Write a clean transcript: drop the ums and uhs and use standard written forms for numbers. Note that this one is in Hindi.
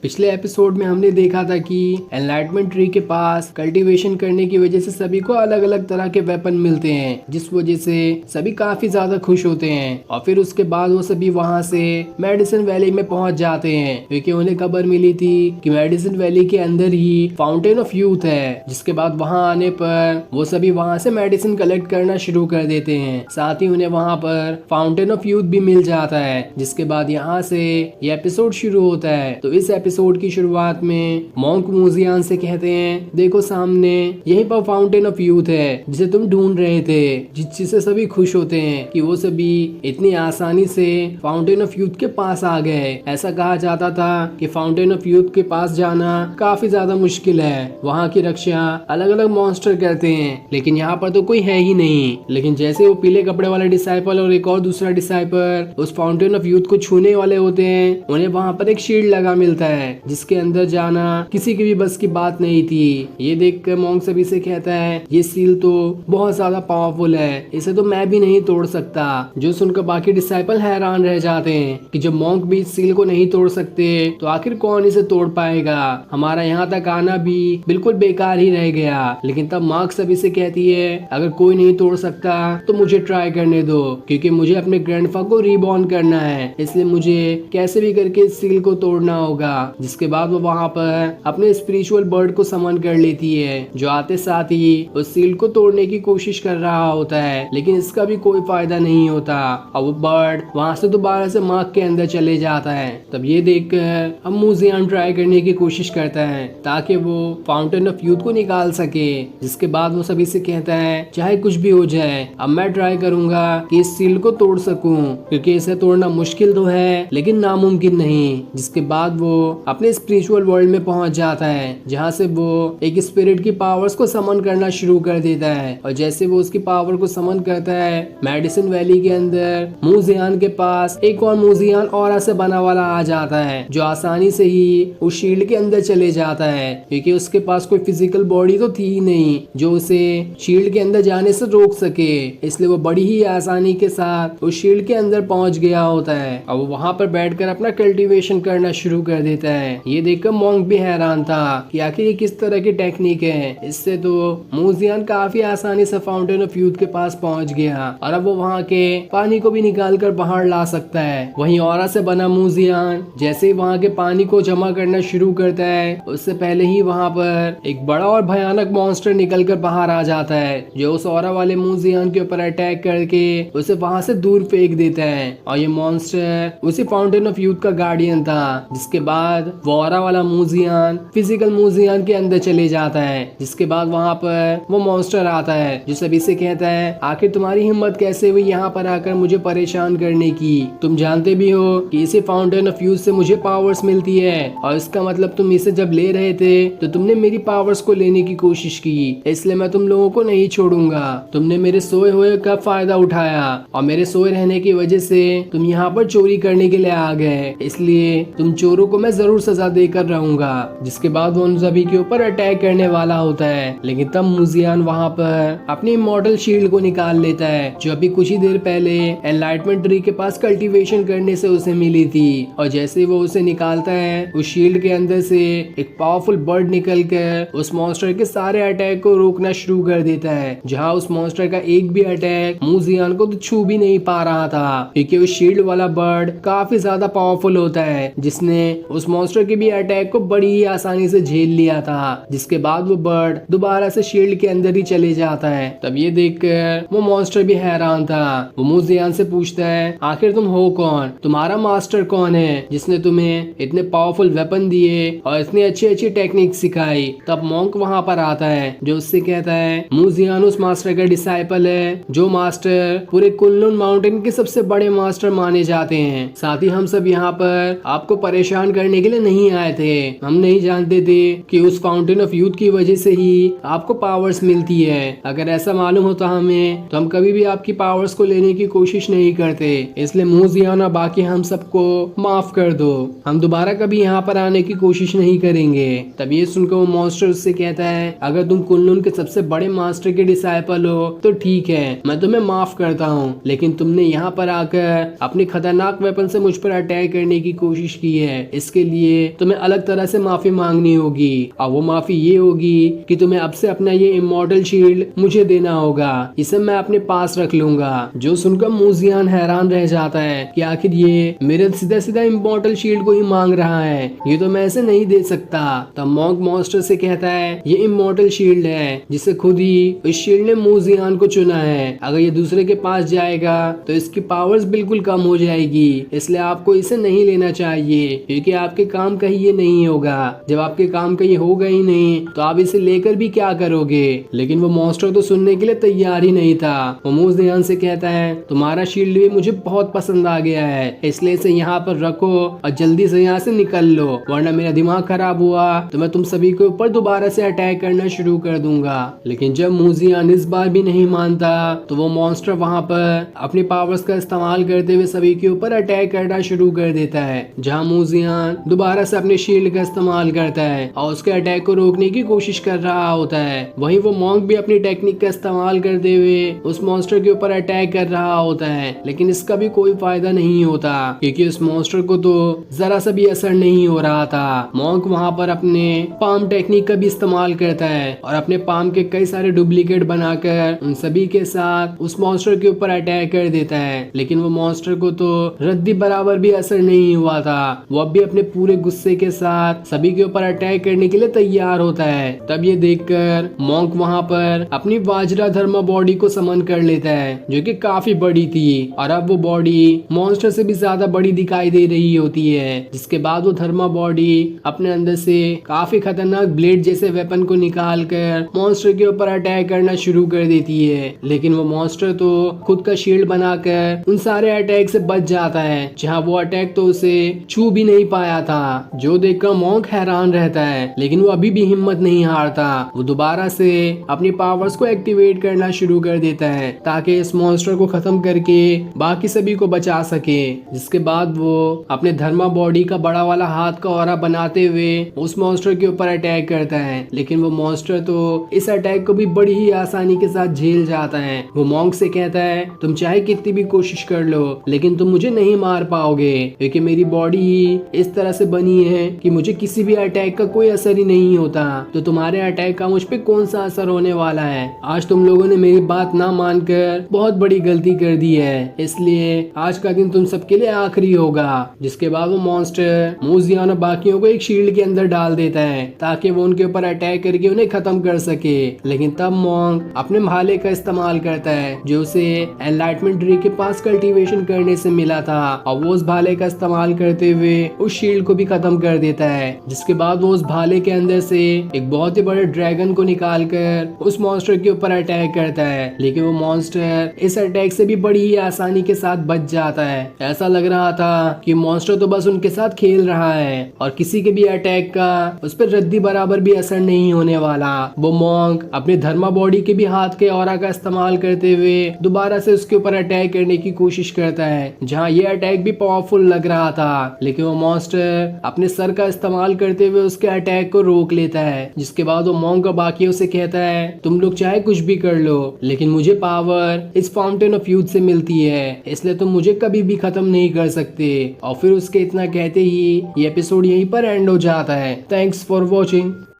पिछले एपिसोड में हमने देखा था कि एनलाइटमेंट ट्री के पास कल्टीवेशन करने की वजह से सभी को अलग अलग तरह के वेपन मिलते हैं, जिस वजह से सभी काफी ज्यादा खुश होते हैं। और फिर उसके बाद वो सभी वहां से मेडिसिन वैली में पहुंच जाते हैं, क्योंकि उन्हें खबर मिली थी कि मेडिसिन वैली के अंदर ही फाउंटेन ऑफ यूथ है। जिसके बाद वहां आने पर वो सभी वहां से मेडिसिन कलेक्ट करना शुरू कर देते हैं। साथ ही उन्हें वहां पर फाउंटेन ऑफ यूथ भी मिल जाता है। जिसके बाद यहाँ से ये एपिसोड शुरू होता है। तो इस एपिसोड की शुरुआत में मॉन्क मूजियान से कहते हैं, देखो सामने यहीं पर फाउंटेन ऑफ यूथ है जिसे तुम ढूंढ रहे थे। जिससे सभी खुश होते हैं कि वो सभी इतनी आसानी से फाउंटेन ऑफ यूथ के पास आ गए। ऐसा कहा जाता था कि फाउंटेन ऑफ यूथ के पास जाना काफी ज्यादा मुश्किल है, वहाँ की रक्षा अलग अलग मॉन्स्टर करते हैं, लेकिन यहाँ पर तो कोई है ही नहीं। लेकिन जैसे वो पीले कपड़े वाला डिसाइपल और एक और दूसरा डिसाइपल उस फाउंटेन ऑफ यूथ को छूने वाले होते हैं, उन्हें वहाँ पर एक शील्ड लगा मिलता है, जिसके अंदर जाना किसी की भी बस की बात नहीं थी। ये देखकर मॉन्क सभी से कहता है, ये सील तो बहुत ज्यादा पावरफुल है, इसे तो मैं भी नहीं तोड़ सकता। जो सुनकर बाकी डिसाइपल हैरान रह जाते हैं कि जब मॉन्क भी इस सील को नहीं तोड़ सकते तो आखिर कौन इसे तोड़ पाएगा। हमारा यहाँ तक आना भी बिल्कुल बेकार ही रह गया। लेकिन तब मार्क सभी से कहती है, अगर कोई नहीं तोड़ सकता तो मुझे ट्राई करने दो, क्योंकि मुझे अपने ग्रैंडफा को रीबॉर्न करना है, इसलिए मुझे कैसे भी करके इस सील को तोड़ना होगा। जिसके बाद वो वहाँ पर अपने स्पिरिचुअल बर्ड को समन कर लेती है, जो आते साथ ही उस सील को तोड़ने की कोशिश कर रहा होता है, लेकिन इसका भी कोई फायदा नहीं होता और वो बर्ड वहाँ से दोबारा से मार्क के अंदर चले जाता है। तब ये देखकर अब मूजियान ट्राई करने की कोशिश करता है ताकि वो फाउंटेन ऑफ यूथ को निकाल सके। जिसके बाद वो सभी से कहता है, चाहे कुछ भी हो जाए अब मैं ट्राई करूंगा कि इस सील को तोड़ सकूं, क्योंकि इसे तोड़ना मुश्किल तो है लेकिन नामुमकिन नहीं। जिसके बाद वो अपने स्पिरिचुअल वर्ल्ड में पहुंच जाता है, जहां से वो एक स्पिरिट की पावर्स को समन करना शुरू कर देता है। और जैसे वो उसकी पावर को समन करता है, मेडिसिन वैली के अंदर मूजियान के पास एक और मूजियान ऑरा से बना वाला आ जाता है, जो आसानी से ही उस शील्ड के अंदर चले जाता है, क्योंकि उसके पास कोई फिजिकल बॉडी तो थी ही नहीं जो उसे शील्ड के अंदर जाने से रोक सके। इसलिए वो बड़ी ही आसानी के साथ उस शील्ड के अंदर पहुंच गया होता है और वो वहां पर बैठकर अपना कल्टीवेशन करना शुरू कर देता है। ये देखकर मॉन्क भी हैरान था कि आखिर ये किस तरह की टेक्निक है। इससे तो मूजियान काफी आसानी से फाउंटेन ऑफ यूथ के पास पहुंच गया और अब वो वहाँ के पानी को भी निकाल कर बाहर ला सकता है। वहीं ऑरा से बना मूजियान जैसे ही वहाँ के पानी को जमा करना शुरू करता है, उससे पहले ही वहाँ पर एक बड़ा और भयानक मॉन्स्टर निकल कर बाहर आ जाता है, जो उस ऑरा वाले मूजियान के ऊपर अटैक करके उसे वहाँ से दूर फेंक देता है। और ये मॉन्स्टर उसी फाउंटेन ऑफ यूथ का गार्डियन था। जिसके बाद वो ऑरा वाला मूजियान फिजिकल मूजियान के अंदर चले जाता है। जिसके बाद वहाँ पर वो मॉन्स्टर आता है, जो सभी से कहता है, आखिर तुम्हारी हिम्मत कैसे हुई यहाँ पर आकर मुझे परेशान करने की। तुम जानते भी हो कि इसी फाउंटेन ऑफ यूथ से मुझे पावर्स मिलती है, और इसका मतलब तुम इसे जब ले रहे थे तो तुमने मेरी पावर्स को लेने की कोशिश की, इसलिए मैं तुम लोगों को नहीं छोड़ूंगा। तुमने मेरे सोए हुए का फायदा उठाया और मेरे सोए रहने की वजह से तुम यहाँ पर चोरी करने के लिए आ गए, इसलिए तुम चोरों को मैं जरूर सजा देकर रहूंगा। जिसके बाद वो उन सभी के ऊपर अटैक करने वाला होता है, लेकिन तब मूजियान वहाँ पर अपनी इमॉर्टल शील्ड को निकाल लेता है, जो अभी कुछ ही देर पहले एनलाइटमेंट ट्री के पास कल्टीवेशन करने से उसे मिली थी। और जैसे वो उसे निकालता है, उस शील्ड के अंदर से एक पावरफुल बर्ड निकल कर उस मॉन्स्टर के सारे अटैक को रोकना शुरू कर देता है, जहाँ उस मॉन्स्टर का एक भी अटैक मूजियान को तो छू भी नहीं पा रहा था, क्योंकि उस शील्ड वाला बर्ड काफी ज्यादा पावरफुल होता है, जिसने उस मॉन्स्टर के भी अटैक को बड़ी ही आसानी से झेल लिया था। जिसके बाद वो बर्ड दोबारा से शील्ड के अंदर ही चले जाता है। तब ये देखकर वो मॉन्स्टर भी हैरान था। वो मूजियान से पूछता है, आखिर तुम हो कौन, तुम्हारा मास्टर कौन है जिसने तुम्हें इतने पावरफुल वेपन दिए और इतनी अच्छी अच्छी टेक्निक सिखाई। तब मॉन्क वहाँ पर आता है, जो उससे कहता है, मूजियान उस मास्टर का डिसाइपल है, जो मास्टर पूरे कुनलुन माउंटेन के सबसे बड़े मास्टर माने जाते हैं। साथ ही हम सब यहाँ पर आपको परेशान करने के लिए नहीं आए थे। हम नहीं जानते थे कि उस फाउंटेन ऑफ यूथ की वजह से ही आपको पावर्स मिलती है। अगर ऐसा मालूम होता हमें तो हम कभी भी आपकी पावर्स को लेने की कोशिश नहीं करते, इसलिए मूजियान और बाकी हम सबको माफ कर दो। हम दोबारा कभी यहाँ पर आने की कोशिश नहीं करेंगे। तब ये सुनकर वो मॉन्स्टर उससे कहता है, अगर तुम कुनलुन के सबसे बड़े मास्टर के डिसाइपल हो तो ठीक है, मैं तुम्हें माफ करता हूँ, लेकिन तुमने यहाँ पर आकर अपनी खतरनाक वेपन से मुझ पर अटैक करने की कोशिश की है, इसके लिए तुम्हें अलग तरह से माफी मांगनी होगी और वो माफी ये होगी कि तुम्हें अब से अपना ये इमॉर्टल शील्ड मुझे देना होगा। इसे मैं अपने पास रख लूंगा। जो सुनकर मूजियान हैरान रह जाता है कि आखिर ये मेरे सीधा सीधा इमॉर्टल शील्ड को ही मांग रहा है, ये तो मैं ऐसे नहीं दे सकता। तब मॉन्क मॉन्स्टर से कहता है ये इमॉर्टल शील्ड है जिसे खुद ही इस शील्ड ने मूजियान को चुना है। अगर ये दूसरे के पास जाएगा तो इसकी पावर्स बिल्कुल कम हो जाएगी, इसलिए आपको इसे नहीं लेना चाहिए क्योंकि आपके काम का ही ये नहीं होगा। जब आपके काम का ये होगा ही नहीं तो आप इसे लेकर भी क्या करोगे। लेकिन वो मॉन्स्टर तो सुनने के लिए तैयार ही नहीं था। वो मूजियान से कहता है तुम्हारा शील्ड भी मुझे बहुत पसंद आ गया है, इसलिए इसे यहाँ पर रखो और जल्दी से यहाँ से निकल लो, वरना मेरा दिमाग खराब हुआ तो मैं तुम सभी के ऊपर दोबारा से अटैक करना शुरू कर दूंगा। लेकिन जब मूजियान इस बार भी नहीं मानता तो वो मॉन्स्टर वहाँ पर अपनी पावर्स का इस्तेमाल करते हुए सभी के ऊपर अटैक करना शुरू कर देता है। जहाँ मूजियान दोबारा से अपने शील्ड का इस्तेमाल करता है और उसके अटैक को रोकने की कोशिश कर रहा होता है, वहीं वो मॉन्क भी अपनी टेक्निक का इस्तेमाल करते हुए उस मॉन्स्टर के ऊपर अटैक कर रहा होता है। लेकिन इसका भी कोई फायदा नहीं होता क्योंकि उस मॉन्स्टर को तो जरा सा भी असर नहीं हो रहा था। मॉन्क वहाँ पर अपने पाम टेक्निक का भी इस्तेमाल करता है और अपने पाम के कई सारे डुप्लीकेट बनाकर उन सभी के साथ उस मॉन्स्टर के ऊपर अटैक कर देता है। लेकिन वो मॉन्स्टर को तो रद्दी बराबर भी असर नहीं हुआ था। वो अब भी अपने पूरे गुस्से के साथ सभी के ऊपर अटैक करने के लिए तैयार होता है। तब ये देखकर मॉन्क वहाँ पर अपनी वाजरा धर्मा बॉडी को समन कर लेता है जो कि काफी बड़ी थी और अब वो बॉडी मॉन्स्टर से भी ज्यादा बड़ी दिखाई दे रही होती है। जिसके बाद वो धर्मा बॉडी अपने अंदर से काफी खतरनाक ब्लेड जैसे वेपन को निकाल कर मॉन्स्टर के ऊपर अटैक करना शुरू कर देती है। लेकिन वो मॉन्स्टर तो खुद का शील्ड बनाकर उन सारे अटैक से बच जाता है, जहाँ वो अटैक तो उसे छू भी नहीं पाया था। जो देखकर मॉन्क हैरान रहता है, लेकिन वो अभी भी हिम्मत नहीं हारता। वो दोबारा से अपनी पावर्स को एक्टिवेट करना शुरू कर देता है ताकि इस मॉन्स्टर को खत्म करके बाकी सभी को बचा सके। जिसके बाद वो अपने धर्मा बॉडी का बड़ा वाला हाथ का ऑरा बनाते हुए उस मॉन्स्टर के ऊपर अटैक करता है। लेकिन वो मॉन्स्टर तो इस अटैक को भी बड़ी ही आसानी के साथ झेल जाता है। वो मॉन्क से कहता है तुम चाहे कितनी भी कोशिश कर लो लेकिन तुम मुझे नहीं मार पाओगे क्योंकि मेरी बॉडी ही इस तरह से बनी है कि मुझे किसी भी अटैक का कोई असर ही नहीं होता। तो तुम्हारे अटैक का मुझ पे कौन सा असर होने वाला है। आज तुम लोगों ने मेरी बात ना मानकर बहुत बड़ी गलती कर दी है, इसलिए आज का दिन तुम सबके लिए आखिरी होगा। जिसके बाद वो मॉन्स्टर मूजियान और बाकियों को एक शील्ड के अंदर डाल देता है ताकि वो उनके ऊपर अटैक करके उन्हें खत्म कर सके। लेकिन तब मॉन्क अपने भाले का इस्तेमाल करता है जो उसे एनलाइटमेंट ट्री के पास कल्टीवेशन करने से मिला था और वो उस भाले का इस्तेमाल करते हुए उस शील्ड को भी खत्म कर देता है। जिसके बाद वो उस भाले के अंदर से एक बहुत ही बड़े ड्रैगन को निकाल कर उस मॉन्स्टर के ऊपर अटैक करता है। लेकिन वो मॉन्स्टर इस अटैक से भी बड़ी ही आसानी के साथ बच जाता है। ऐसा लग रहा था कि मॉन्स्टर तो बस उनके साथ खेल रहा है और किसी के भी अटैक का उस पर रद्दी बराबर भी असर नहीं होने वाला। वो मॉन्क अपने धर्मा बॉडी के भी हाथ के ऑरा का इस्तेमाल करते हुए दोबारा से उसके ऊपर अटैक करने की कोशिश करता है, जहाँ ये अटैक भी पावरफुल लग रहा था। लेकिन वो मॉन्स्टर अपने सर का इस्तेमाल करते हुए उसके अटैक को रोक लेता है। जिसके बाद वो मॉन्क और बाकियों से कहता है तुम लोग चाहे कुछ भी कर लो लेकिन मुझे पावर इस फाउंटेन ऑफ यूथ से मिलती है, इसलिए तुम मुझे कभी भी खत्म नहीं कर सकते। और फिर उसके इतना कहते ही ये एपिसोड यहीं पर एंड हो जाता है। Thanks for watching.